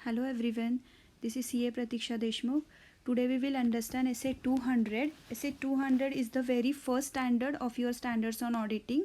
Hello everyone, this is CA Pratiksha Deshmukh. Today we will understand Essay 200. Essay 200 is the very first standard of your standards on auditing,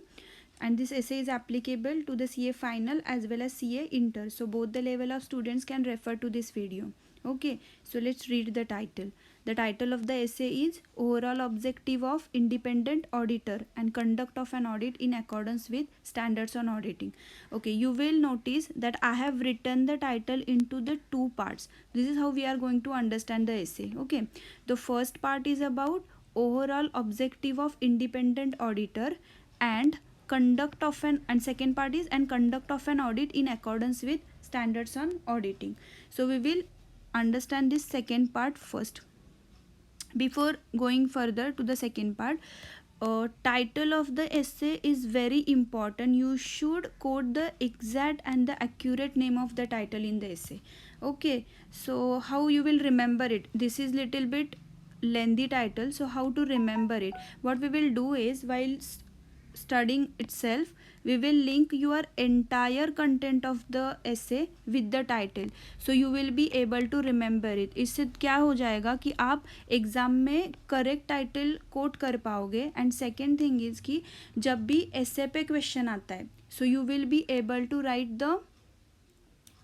and this essay is applicable to the CA final as well as CA inter. So both the level of students can refer to this video. Okay, so let's read the title. The title of the essay is Overall Objective of Independent Auditor and Conduct of an Audit in Accordance with Standards on Auditing. Okay, you will notice that I have written the title into the two parts. This is how we are going to understand the essay. Okay, the first part is about overall objective of independent auditor and conduct of an, and second part is and conduct of an audit in accordance with standards on auditing. So we will understand this second part first. Before going further to the second part, title of the essay is very important. You should quote the exact and the accurate name of the title in the essay. Okay, so how you will remember it? This is little bit lengthy title, so how to remember it? What we will do is, while studying itself, we will link your entire content of the essay with the title, so you will be able to remember it. इससे क्या हो जाएगा कि आप exam में correct title coat कर पाओगे. And second thing is कि जब भी essay पे क्वेश्चन आता है, so you will be able to write the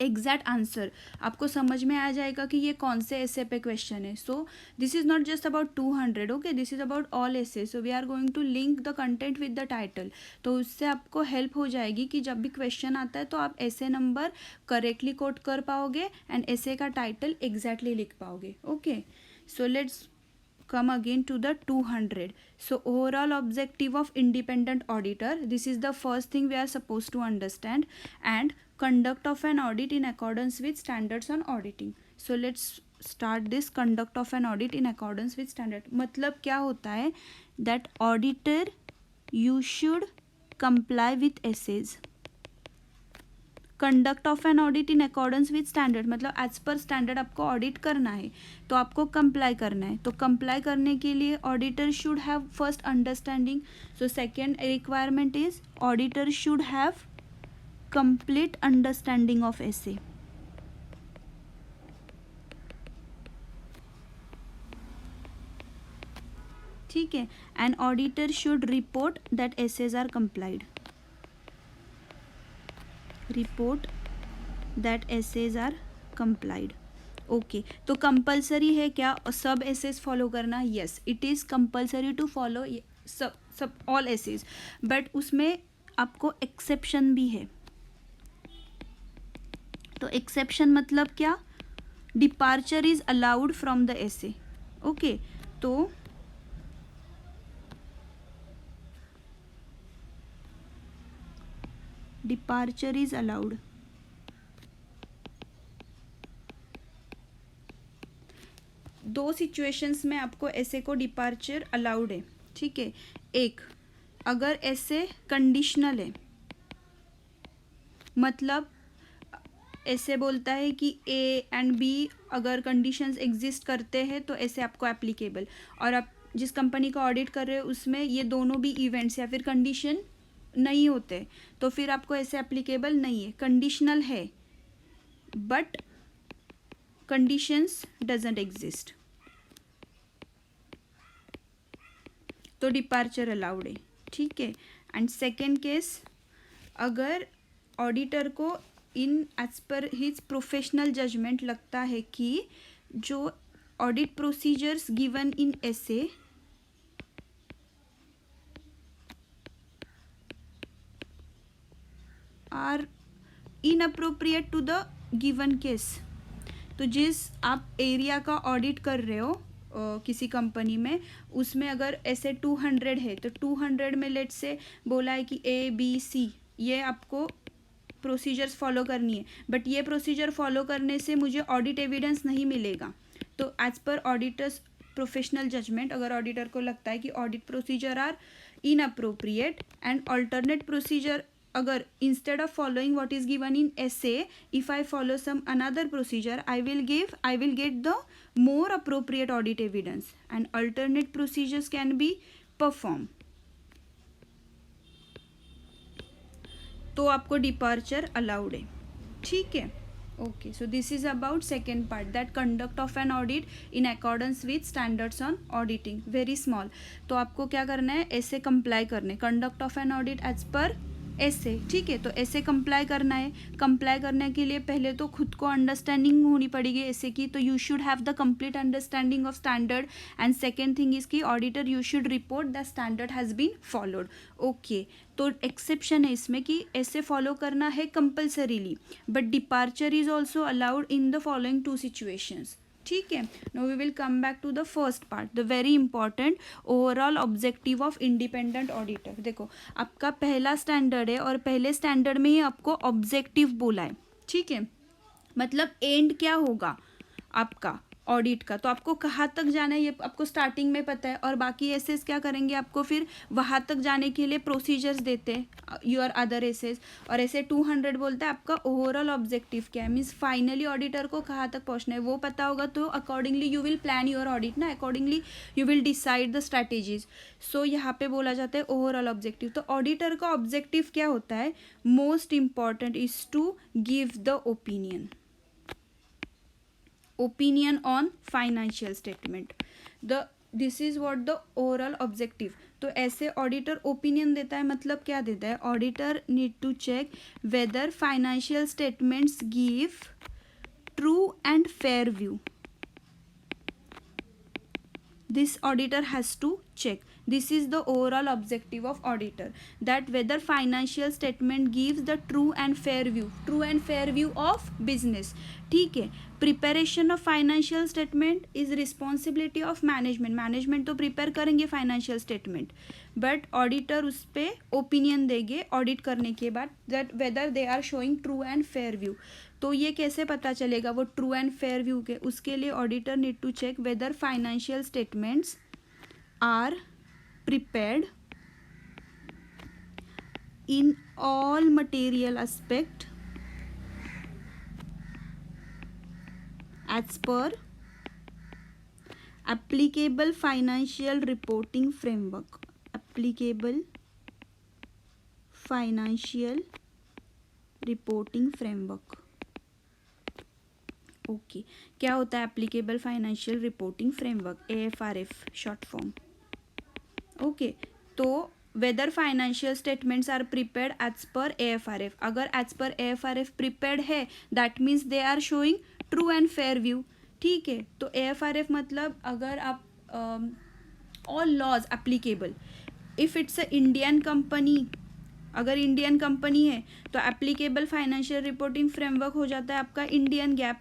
exact answer. आपको समझ में आ जाएगा कि ये कौन से ऐसे पे क्वेश्चन है. So this is not just about 200. Okay, this is about all SAs. So we are going to link the content with the title. तो उससे आपको हेल्प हो जाएगी कि जब भी क्वेश्चन आता है तो आप ऐसे नंबर करेक्टली कोट कर पाओगे एंड ऐसे का टाइटल एग्जैक्टली लिख पाओगे. Okay, so let's come again to the 200. So overall objective of independent auditor, this is the first thing we are supposed to understand, and conduct of an audit in accordance with standards on auditing. So let's start this conduct of an audit in accordance with standard. मतलब क्या होता है? that auditor you should comply with essays. Conduct of an audit in accordance with standard मतलब as per standard आपको audit करना है तो आपको कंप्लाई करना है. तो कंप्लाई करने के लिए auditor should have first understanding. So second requirement is auditor should have complete understanding of SAs. ठीक है, and auditor should report that SAs are complied. Report that SAs are complied. Okay, तो compulsory है क्या सब एसेज follow करना? Yes, it is compulsory to follow सब all SAs, but उसमें आपको एक्सेप्शन भी है. तो एक्सेप्शन मतलब क्या? Departure is allowed from the SA. Okay, तो डिपार्चर इज अलाउड. दो सिचुएशंस में आपको ऐसे को डिपार्चर अलाउड है. ठीक है, एक अगर ऐसे कंडीशनल है, मतलब ऐसे बोलता है कि ए एंड बी अगर कंडीशंस एग्जिस्ट करते हैं तो ऐसे आपको एप्लीकेबल, और आप जिस कंपनी का ऑडिट कर रहे हो उसमें ये दोनों भी इवेंट्स या फिर कंडीशन नहीं होते तो फिर आपको ऐसे एप्लीकेबल नहीं है. कंडीशनल है बट कंडीशंस डजंट एग्जिस्ट तो डिपार्चर अलाउड है. ठीक है, एंड सेकेंड केस, अगर ऑडिटर को in as per his professional judgement लगता है कि जो audit procedures given in SA are inappropriate to the given case. तो जिस आप एरिया का ऑडिट कर रहे हो किसी कंपनी में, उसमें अगर ऐसे 200 है तो 200 में लेट से बोला है कि ए बी सी ये आपको प्रोसीजर्स फॉलो करनी है, बट ये प्रोसीजर फॉलो करने से मुझे ऑडिट एविडेंस नहीं मिलेगा. तो as per auditors professional judgement अगर ऑडिटर को लगता है कि audit procedure are inappropriate and alternate procedure, अगर instead of following what is given in essay, if I follow some another procedure, I will get the more appropriate audit evidence and alternate procedures can be performed. तो आपको departure allowed है. ठीक है, Okay, so this is about second part, that conduct of an audit in accordance with standards on auditing. Very small. तो आपको क्या करना है, ऐसे कंप्लाई करने, conduct of an audit as per ऐसे, ठीक है. तो ऐसे कंप्लाई करना है. कंप्लाई करने के लिए पहले तो खुद को अंडरस्टैंडिंग होनी पड़ेगी ऐसे की. तो you should have the complete understanding of standard. And second thing is की auditor you should report the standard has been followed. Okay, तो एक्सेप्शन है इसमें कि ऐसे फॉलो करना है compulsorily, but departure is also allowed in the following two situations. ठीक है. No we will come back to the first part, the very important overall objective of independent auditor. देखो, आपका पहला स्टैंडर्ड है और पहले स्टैंडर्ड में ही आपको ऑब्जेक्टिव बोला है. ठीक है, मतलब एंड क्या होगा आपका ऑडिट का. तो आपको कहाँ तक जाना है ये आपको स्टार्टिंग में पता है, और बाकी एसेस क्या करेंगे, आपको फिर वहाँ तक जाने के लिए प्रोसीजर्स देते हैं योर अदर एसेस. और ऐसे 200 बोलता है आपका ओवरऑल ऑब्जेक्टिव क्या है, मीन्स फाइनली ऑडिटर को कहाँ तक पहुँचना है वो पता होगा. तो accordingly you will plan your audit ना, accordingly you will decide the strategies. So यहाँ पे बोला जाता है ओवरऑल ऑब्जेक्टिव. तो ऑडिटर का ऑब्जेक्टिव क्या होता है, most important is to give the opinion on financial statement. This is what the overall objective. तो ऐसे ऑडिटर ओपिनियन देता है, मतलब क्या देता है, auditor need to check whether financial statements give true and fair view. This auditor has to check. This is the overall objective of auditor, that whether financial statement gives the true and fair view of business. ठीक है. Preparation of financial statement is responsibility of management तो prepare करेंगे financial statement, but auditor उस पर opinion देंगे audit करने के बाद, that whether they are showing true and fair view. तो ये कैसे पता चलेगा वो ट्रू एंड फेयर व्यू के, उसके लिए auditor need to check whether financial statements are prepared in all material aspect as per applicable financial reporting framework. Applicable financial reporting framework. Okay, क्या होता है applicable financial reporting framework, AFRF short form. Okay, तो whether financial statements are prepared as per AFRF. अगर as per AFRF prepared है that means they are showing true and fair view. ठीक है. तो AFRF मतलब अगर आप all laws applicable, if it's a Indian company, अगर इंडियन कंपनी है तो एप्लीकेबल फाइनेंशियल रिपोर्टिंग फ्रेमवर्क हो जाता है आपका इंडियन गैप.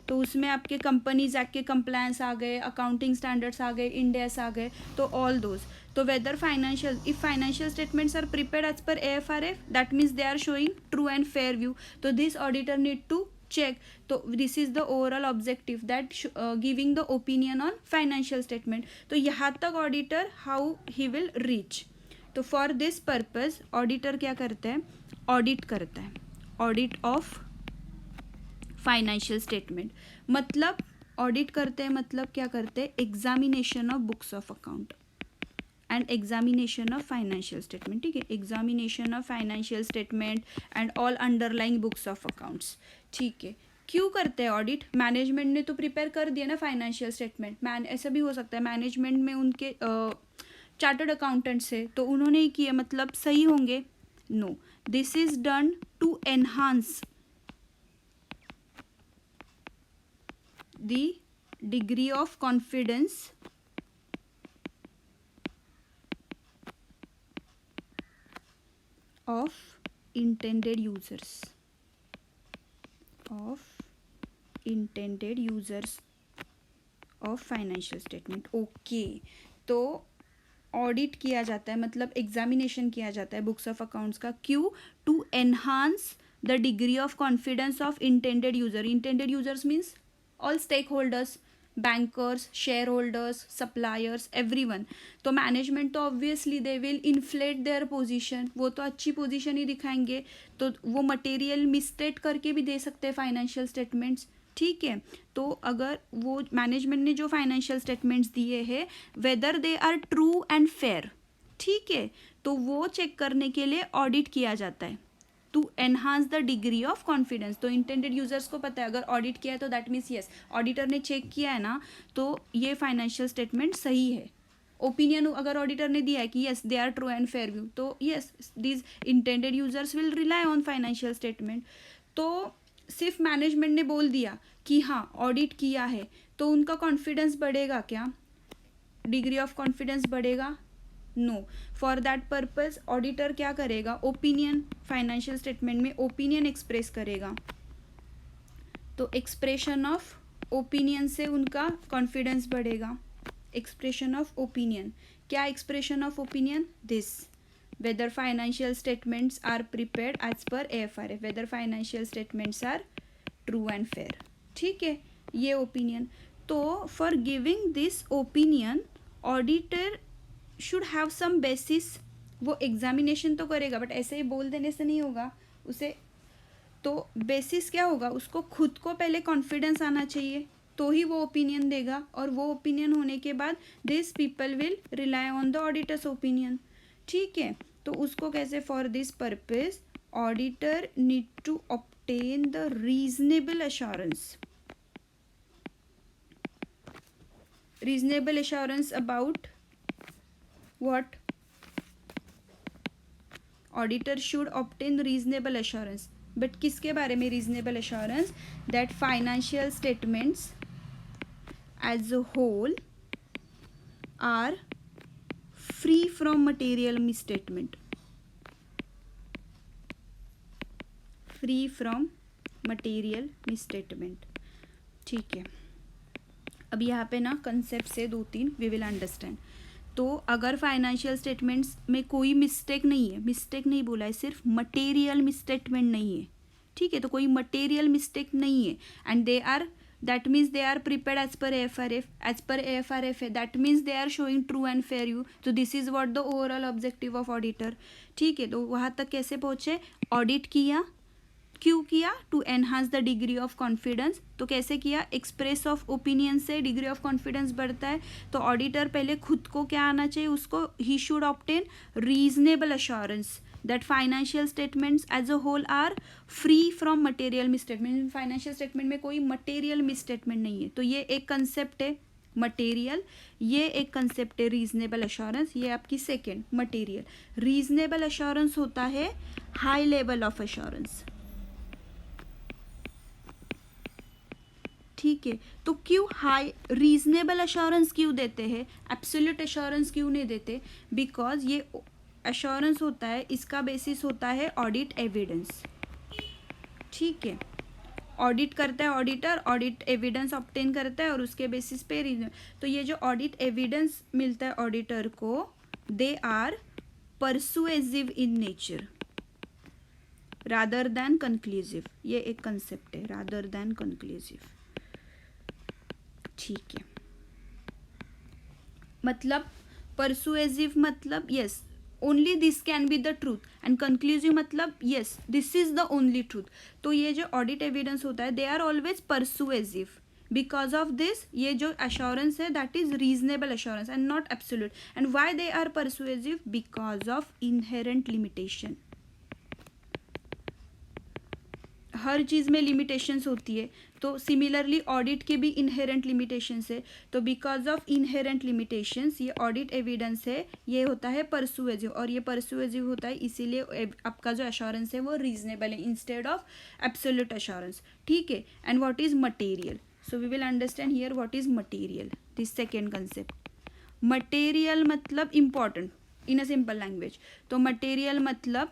तो उसमें आपके कंपनीज एक्ट के कंप्लायंस आ गए, अकाउंटिंग स्टैंडर्ड्स आ गए, इंड एस आ गए, तो ऑल दोज. तो whether financial, if financial statements are prepared as per AFRF that means they are showing true and fair view. तो this auditor need to check. तो this is the overall objective, that giving the opinion on financial statement. तो यहाँ तक auditor how he will reach. तो for this purpose auditor क्या करता है, audit करता है, ऑडिट ऑफ फाइनेंशियल स्टेटमेंट. मतलब ऑडिट करते हैं, मतलब क्या करते हैं, examination of books of account and examination of financial statement. ठीक है, examination of financial statement and all underlying books of accounts. ठीक है. क्यों करते हैं ऑडिट, मैनेजमेंट ने तो प्रिपेयर कर दिया ना फाइनेंशियल स्टेटमेंट. ऐसा भी हो सकता है मैनेजमेंट में उनके चार्टर्ड अकाउंटेंट्स है तो उन्होंने ही किया, मतलब सही होंगे. No, this is done to enhance the degree of confidence of intended users of financial statement. Okay, तो ऑडिट किया जाता है, मतलब एग्जामिनेशन किया जाता है बुक्स ऑफ अकाउंट्स का. क्यों, to enhance the degree of confidence of intended user. Intended users means all stakeholders, bankers, shareholders, suppliers, everyone. तो मैनेजमेंट तो obviously they will inflate their position, वो तो अच्छी पोजीशन ही दिखाएंगे, तो वो मटेरियल मिसस्टेट करके भी दे सकते हैं फाइनेंशियल स्टेटमेंट्स. ठीक है. तो अगर वो मैनेजमेंट ने जो फाइनेंशियल स्टेटमेंट्स दिए हैं whether they are true and fair, ठीक है, तो वो चेक करने के लिए ऑडिट किया जाता है. To enhance the degree of confidence. तो इंटेंडेड यूजर्स को पता है अगर ऑडिट किया है तो दैट मीन्स यस ऑडिटर ने चेक किया है ना, तो ये फाइनेंशियल स्टेटमेंट सही है। ओपिनियन अगर ऑडिटर ने दिया है कि yes they are true and fair view, तो yes these intended users will rely on financial statement. तो सिर्फ मैनेजमेंट ने बोल दिया कि हाँ ऑडिट किया है तो उनका कॉन्फिडेंस बढ़ेगा क्या, डिग्री ऑफ कॉन्फिडेंस बढ़ेगा? No. For that purpose auditor क्या करेगा, ओपिनियन, फाइनेंशियल स्टेटमेंट में ओपिनियन एक्सप्रेस करेगा। तो एक्सप्रेशन ऑफ ओपिनियन से उनका कॉन्फिडेंस बढ़ेगा। एक्सप्रेशन ऑफ ओपिनियन, क्या expression of opinion? This whether financial statements are prepared as per AFRF, whether financial statements are true and fair। ठीक है, ये ओपिनियन। तो for giving this opinion auditor should have some basis. वो examination तो करेगा but ऐसे ही बोल देने से नहीं होगा उसे। तो बेसिस क्या होगा, उसको खुद को पहले कॉन्फिडेंस आना चाहिए तो ही वो ओपिनियन देगा, और वो ओपिनियन होने के बाद this people will rely on the auditors opinion. ठीक है, तो उसको कैसे, for this purpose auditor need to obtain the reasonable assurance. Reasonable assurance about what? Auditor should obtain reasonable assurance, but किसके बारे में reasonable assurance? That financial statements as a whole are free from material misstatement, free from material misstatement। ठीक है, अब यहाँ पे ना concept से 2-3 वी विल अंडरस्टैंड। तो अगर फाइनेंशियल स्टेटमेंट्स में कोई मिस्टेक नहीं है, मिस्टेक नहीं बोला है, सिर्फ मटेरियल मिसस्टेटमेंट नहीं है, ठीक है, तो कोई मटेरियल मिस्टेक नहीं है and they are, that means they are prepared as per AFRF, as per AFRF है, that means they are showing true and fair view। तो this is what the overall objective of auditor। ठीक है, तो वहाँ तक कैसे पहुँचे? Audit किया, क्यों किया? To enhance the degree of confidence. तो कैसे किया? एक्सप्रेस ऑफ ओपिनियन से डिग्री ऑफ कॉन्फिडेंस बढ़ता है। तो ऑडिटर पहले खुद को क्या आना चाहिए उसको, he should obtain reasonable assurance that financial statements as a whole are free from material misstatement। Financial statement में कोई मटेरियल मिसस्टेटमेंट नहीं है। तो ये एक कंसेप्ट है मटेरियल, ये एक कंसेप्ट है रीजनेबल एश्योरेंस, ये आपकी सेकेंड मटेरियल। रीजनेबल एश्योरेंस होता है हाई लेवल ऑफ एश्योरेंस। ठीक है, तो क्यों हाई रीजनेबल एश्योरेंस क्यों देते हैं, एब्सोल्यूट एश्योरेंस क्यों नहीं देते? बिकॉज ये एश्योरेंस होता है, इसका बेसिस होता है ऑडिट एविडेंस। ठीक है, ऑडिट करता है ऑडिटर, ऑडिट एविडेंस ऑब्टेन करता है और उसके बेसिस पे रीजन। तो ये जो ऑडिट एविडेंस मिलता है ऑडिटर को, they are persuasive in nature rather than conclusive. ये एक कंसेप्ट है, रादर दैन कंक्लूसिव। ठीक है, मतलब परसुएसिव मतलब yes only this can be the truth, and conclusive मतलब yes this is the only truth. तो ये जो ऑडिट एविडेंस होता है they are always persuasive. Because of this ये जो एश्योरेंस है that is reasonable assurance and not absolute. And why they are persuasive? Because of inherent limitation. हर चीज़ में लिमिटेशंस होती है, तो सिमिलरली ऑडिट के भी इनहेरेंट लिमिटेशंस है। तो बिकॉज ऑफ इनहेरेंट लिमिटेशंस ये ऑडिट एविडेंस है, ये होता है परसुएसिव, और ये परसुएसिव होता है इसीलिए आपका जो एश्योरेंस है वो रीजनेबल है इंस्टेड ऑफ एब्सोल्यूट एश्योरेंस। ठीक है, and what is material? So we will understand here what is material, this second concept. Material मतलब important in a simple language. तो मटेरियल मतलब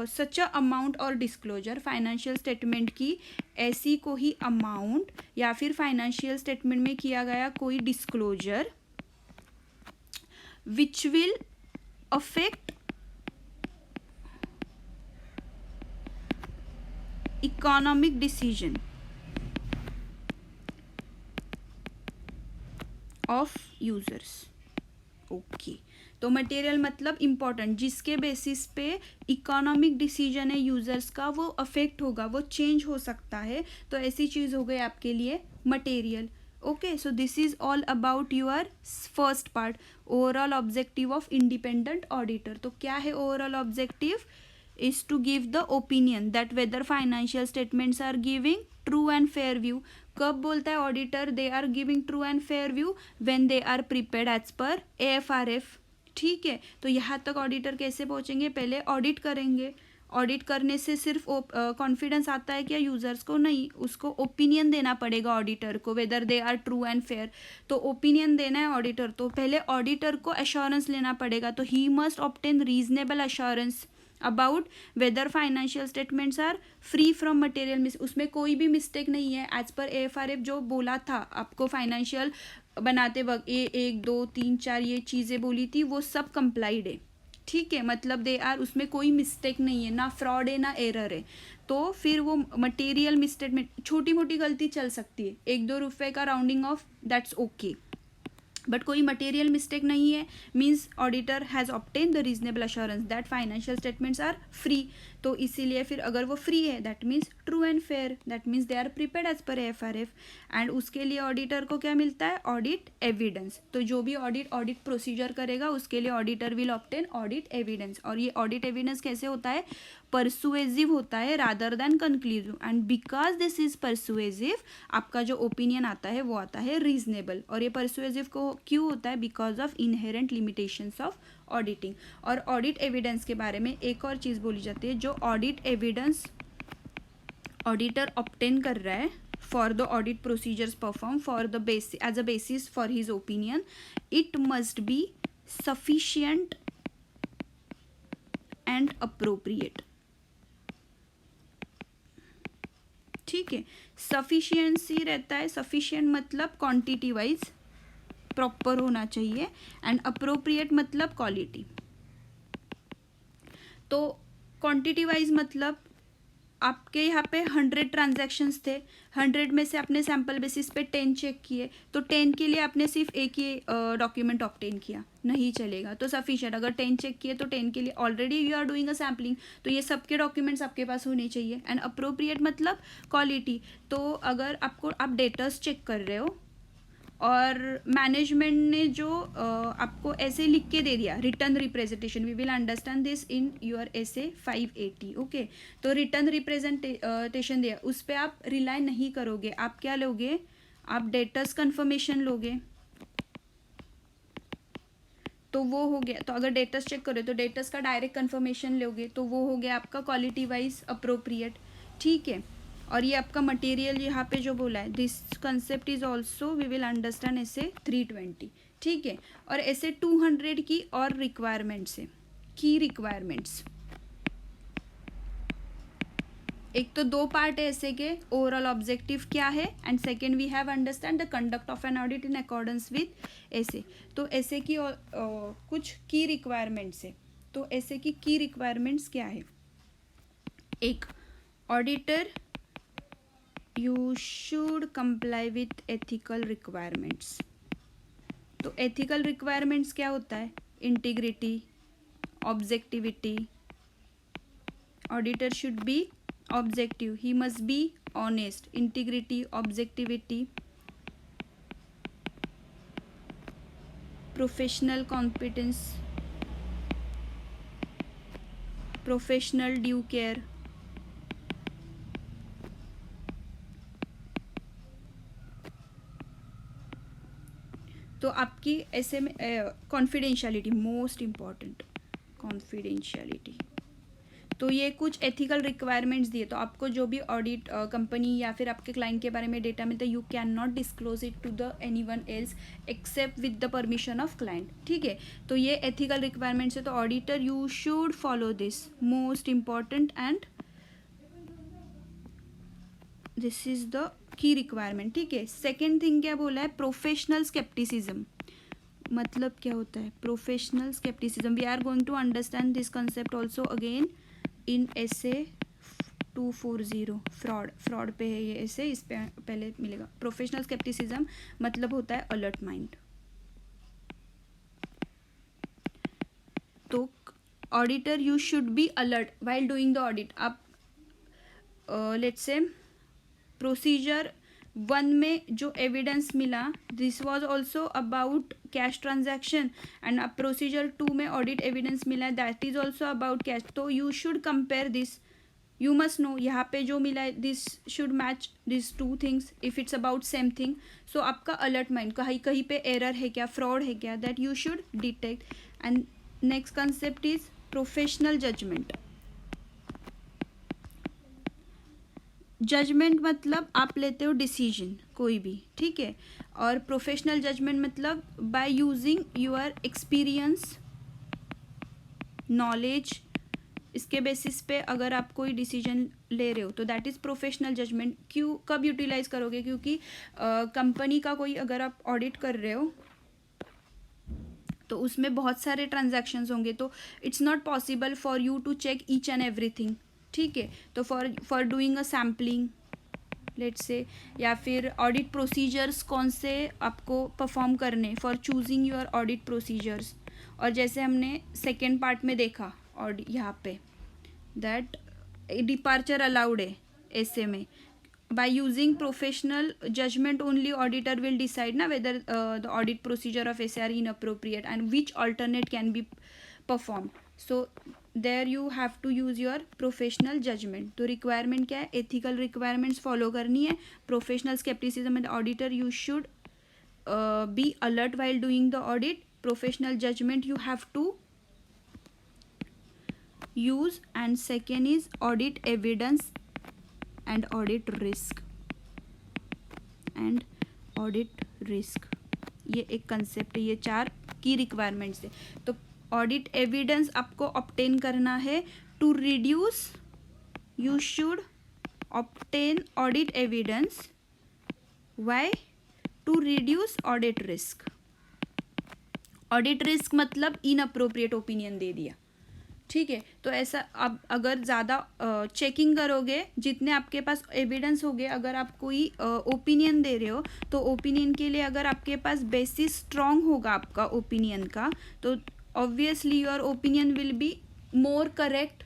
सच अ अमाउंट और disclosure, financial statement की ऐसी कोई amount या फिर फाइनेंशियल स्टेटमेंट में किया गया कोई disclosure which will affect economic decision of users. Okay, तो मटेरियल मतलब इम्पॉर्टेंट, जिसके बेसिस पे इकोनॉमिक डिसीजन है यूजर्स का वो अफेक्ट होगा, वो चेंज हो सकता है। तो ऐसी चीज़ हो गई आपके लिए material. Okay, so this is all about your first part, overall objective of independent auditor. तो क्या है overall objective? is to give the opinion that whether financial statements are giving true and fair view. कब बोलता है auditor they are giving true and fair view? When they are prepared as per AFRF. ठीक है, तो यहाँ तक auditor कैसे पहुँचेंगे? पहले ऑडिट करेंगे. ऑडिट करने से सिर्फ कॉन्फिडेंस आता है क्या यूजर्स को? नहीं, उसको ओपिनियन देना पड़ेगा ऑडिटर को, whether they are true and fair. तो ओपिनियन देना है ऑडिटर, तो पहले ऑडिटर को एश्योरेंस लेना पड़ेगा. तो he must obtain reasonable assurance about whether financial statements are free from material उसमें कोई भी मिस्टेक नहीं है. एज पर AFRF जो बोला था आपको फाइनेंशियल बनाते वक्त, ये 1 2 3 4 ये चीज़ें बोली थी, वो सब कंप्लाइड है. ठीक है, मतलब दे आर, उसमें कोई मिस्टेक नहीं है, ना फ्रॉड है ना एरर है. तो फिर वो मटेरियल मिस्टेक में छोटी मोटी गलती चल सकती है, 1-2 रुपये का rounding off, that's okay. But कोई मटेरियल मिस्टेक नहीं है, means auditor has obtain the reasonable assurance that financial statements are free. तो इसीलिए फिर अगर वो फ्री है that means true and fair, that means they are prepared as per AFRF. And उसके लिए ऑडिटर को क्या मिलता है? Audit evidence. तो जो भी ऑडिट प्रोसीजर करेगा उसके लिए auditor will obtain audit evidence. और ये ऑडिट एविडेंस कैसे होता है? परसुएसिव होता है rather than conclusive. And because this is persuasive, आपका जो ओपिनियन आता है वो आता है रीजनेबल. और ये परसुएसिव को क्यों होता है? Because of inherent limitations of auditing. और ऑडिट एविडेंस के बारे में एक और चीज़ बोली जाती है, जो ऑडिट एविडेंस ऑडिटर ऑब्टेन कर रहा है for the audit procedures perform for the basis as a basis for his opinion, it must be sufficient and appropriate. ठीक है, सफिशिएंसी रहता है, सफिशिएंट मतलब क्वांटिटी वाइज प्रॉपर होना चाहिए, एंड अप्रोप्रिएट मतलब क्वालिटी. तो क्वांटिटी वाइज मतलब आपके यहाँ पे 100 ट्रांजैक्शंस थे, 100 में से आपने सैम्पल बेसिस पे 10 चेक किए, तो 10 के लिए आपने सिर्फ एक ही डॉक्यूमेंट ऑब्टेन किया, नहीं चलेगा. तो सफिशिएंट, अगर 10 चेक किए तो 10 के लिए already you are doing a sampling, तो ये सबके डॉक्यूमेंट्स आपके पास होने चाहिए. एंड अप्रोप्रिएट मतलब क्वालिटी. तो अगर आप डेटर्स चेक कर रहे हो और मैनेजमेंट ने जो आपको ऐसे लिख के दे दिया, return representation, we will understand this in your essay 580. Okay, तो रिटर्न रिप्रेजेंटेशन दिया, उस पर आप रिलाई नहीं करोगे. आप क्या लोगे? आप डेटर्स कन्फर्मेशन लोगे. तो वो हो गया. तो अगर डेटर्स चेक करो तो डेटर्स का डायरेक्ट कन्फर्मेशन लोगे, तो वो हो गया आपका क्वालिटी वाइज अप्रोप्रिएट. ठीक है, और ये आपका मटेरियल यहाँ पे जो बोला है, this concept is also we will understand essay 320. ठीक है, और essay 200 की और रिक्वायरमेंट्स है, की रिक्वायरमेंट्स. एक तो 2 पार्ट है essay के, ओवरऑल ऑब्जेक्टिव क्या है, and second we have understand the conduct of an audit in accordance with essay. तो essay की कुछ की रिक्वायरमेंट्स है. तो essay की की रिक्वायरमेंट्स क्या है? एक, auditor you should comply with ethical requirements. तो ethical requirements क्या होता है? integrity, objectivity. Auditor should be objective, he must be honest. integrity, objectivity, professional competence, professional due care. तो आपकी ऐसे में कॉन्फिडेंशियलिटी मोस्ट इम्पॉर्टेंट, कॉन्फिडेंशियलिटी. तो ये कुछ एथिकल रिक्वायरमेंट्स दिए. तो आपको जो भी ऑडिट कंपनी या फिर आपके क्लाइंट के बारे में डेटा मिलता है, you can not disclose it to the anyone else except with the permission of client. ठीक है, तो ये एथिकल रिक्वायरमेंट्स है. तो auditor you should follow this, most important, and this is the key requirement. ठीक है, सेकेंड थिंग क्या बोला है? Professional scepticism. मतलब क्या होता है professional scepticism? We are going to understand this concept also again in essay 240. Fraud पे है ये essay, इस पे पहले मिलेगा. प्रोफेशनल स्केप्टिसिज्म मतलब होता है अलर्ट माइंड. तो auditor you should be alert while doing the audit. आप लेट्स से प्रोसीजर वन में जो एविडेंस मिला this was also about cash transaction, and अब प्रोसीजर 2 में ऑडिट एविडेंस मिला है that is also about cash. तो you should compare this, you must know यहाँ पे जो मिला है this should match this two things if it's about same thing. सो आपका अलर्ट माइंड कहीं कहीं पे एरर है क्या, फ्रॉड है क्या, that you should detect. And next concept is professional judgement. Judgement मतलब आप लेते हो डिसीजन कोई भी, ठीक है. और प्रोफेशनल जजमेंट मतलब by using your experience, knowledge, इसके बेसिस पे अगर आप कोई डिसीजन ले रहे हो तो दैट इज़ प्रोफेशनल जजमेंट. क्यों, कब यूटिलाइज करोगे, क्योंकि कंपनी का कोई अगर आप ऑडिट कर रहे हो तो उसमें बहुत सारे ट्रांजैक्शंस होंगे, तो it's not possible for you to check each and everything, ठीक है. तो for doing a sampling let's say, या फिर ऑडिट प्रोसीजर्स कौन से आपको परफॉर्म करने, for choosing your audit procedures. और जैसे हमने सेकेंड पार्ट में देखा और यहाँ पे दैट डिपार्चर अलाउड है ऐसे में. by using professional judgment only auditor will decide na whether the audit procedure of SA are inappropriate and which alternate can be performed. So there you have to use your professional judgment. तो requirement क्या है, ethical requirements follow करनी है. Professional skepticism and auditor you should be alert while doing the audit. Professional judgment you have to use. And second is audit evidence and audit risk. ये एक concept है, ये 4 की requirements है. तो audit evidence आपको ऑब्टेन करना है to reduce, you should obtain audit evidence. Why? To reduce audit risk. Audit risk मतलब इनअप्रोप्रिएट ओपिनियन दे दिया, ठीक है. तो ऐसा अब अगर ज़्यादा चेकिंग करोगे, जितने आपके पास एविडेंस हो गए, अगर आप कोई ओपिनियन दे रहे हो तो ओपिनियन के लिए अगर आपके पास बेसिस स्ट्रॉन्ग होगा आपका ओपिनियन का, तो obviously your opinion will be more correct.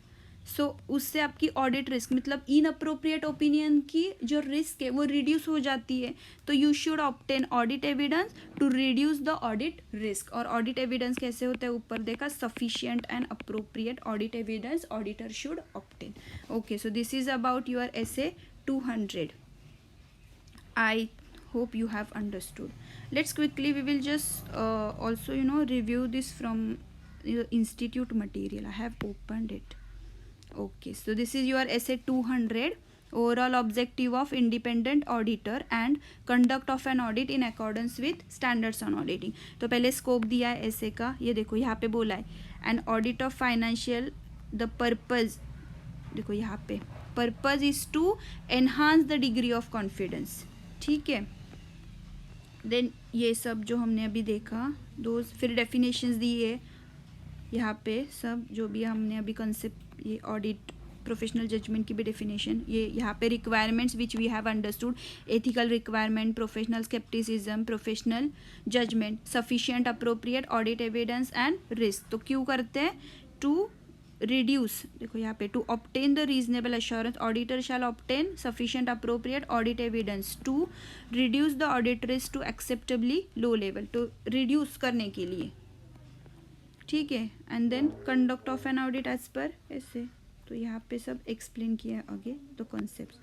So उससे आपकी ऑडिट रिस्क मतलब इनअप्रोप्रिएट ओपिनियन की जो रिस्क है वो रिड्यूस हो जाती है. तो you should obtain audit evidence to reduce the audit risk. और ऑडिट एविडेंस कैसे होता है, ऊपर देखा, sufficient and appropriate audit evidence auditor should obtain. Okay, so this is about your essay 200. I hope you have understood. Let's quickly, we will just also review this from your institute material. I have opened it. Okay, so this is your essay 200, overall objective of independent auditor and conduct of an audit in accordance with standards on auditing. तो पहले scope दिया है essay का, ये देखो यहाँ पे बोला है an audit of financial, the purpose, देखो यहाँ पे purpose is to enhance the degree of confidence, ठीक है. देन ये सब जो हमने अभी देखा दोस्त, फिर डेफिनेशंस दी है यहाँ पे सब जो भी हमने अभी कंसेप्ट, ये ऑडिट प्रोफेशनल जजमेंट की भी डेफिनेशन, ये यहाँ पे requirements which we have understood, ethical requirement, professional scepticism, professional judgement, sufficient appropriate audit evidence and risk. तो क्यों करते हैं, टू रिड्यूस, देखो यहाँ पे to obtain the reasonable assurance, auditor shall obtain sufficient appropriate audit evidence to reduce the audit risk to acceptably low level, तो रिड्यूस करने के लिए, ठीक है. And then conduct of an audit as per ऐसे, तो यहाँ पे सब एक्सप्लेन किया है आगे द कॉन्सेप्ट्स,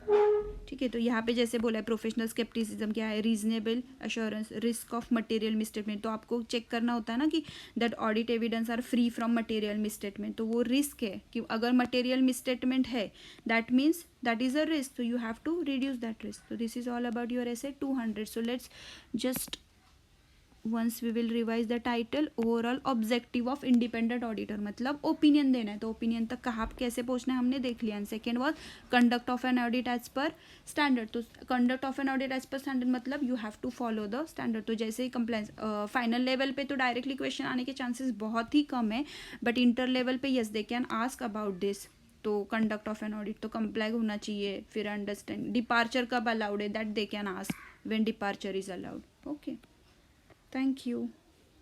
ठीक है. तो यहाँ पे जैसे बोला है प्रोफेशनल स्केप्टिसिज्म क्या है, reasonable assurance, risk of material misstatement. तो आपको चेक करना होता है ना कि that audit evidence are free from material misstatement. तो वो रिस्क है कि अगर मटेरियल मिसस्टेटमेंट है that means that is a risk, तो you have to reduce that risk. तो this is all about your essay 200. So let's just once we will revise the title, overall objective of independent auditor मतलब opinion देना है. तो opinion तक कहाँ कैसे पहुँचना है हमने देख लिया. And second was conduct of an audit as per standard. तो conduct of an audit as per standard मतलब you have to follow the standard. तो जैसे ही कंप्लायंस फाइनल लेवल पे तो डायरेक्टली क्वेश्चन आने के चांसेस बहुत ही कम है, बट इंटर लेवल पे yes they can ask about this. तो कंडक्ट ऑफ एन ऑडिट तो कंप्लाई होना चाहिए. फिर अंडरस्टैंड डिपार्चर कब अलाउड है, that they can ask when departure is allowed. Okay, thank you.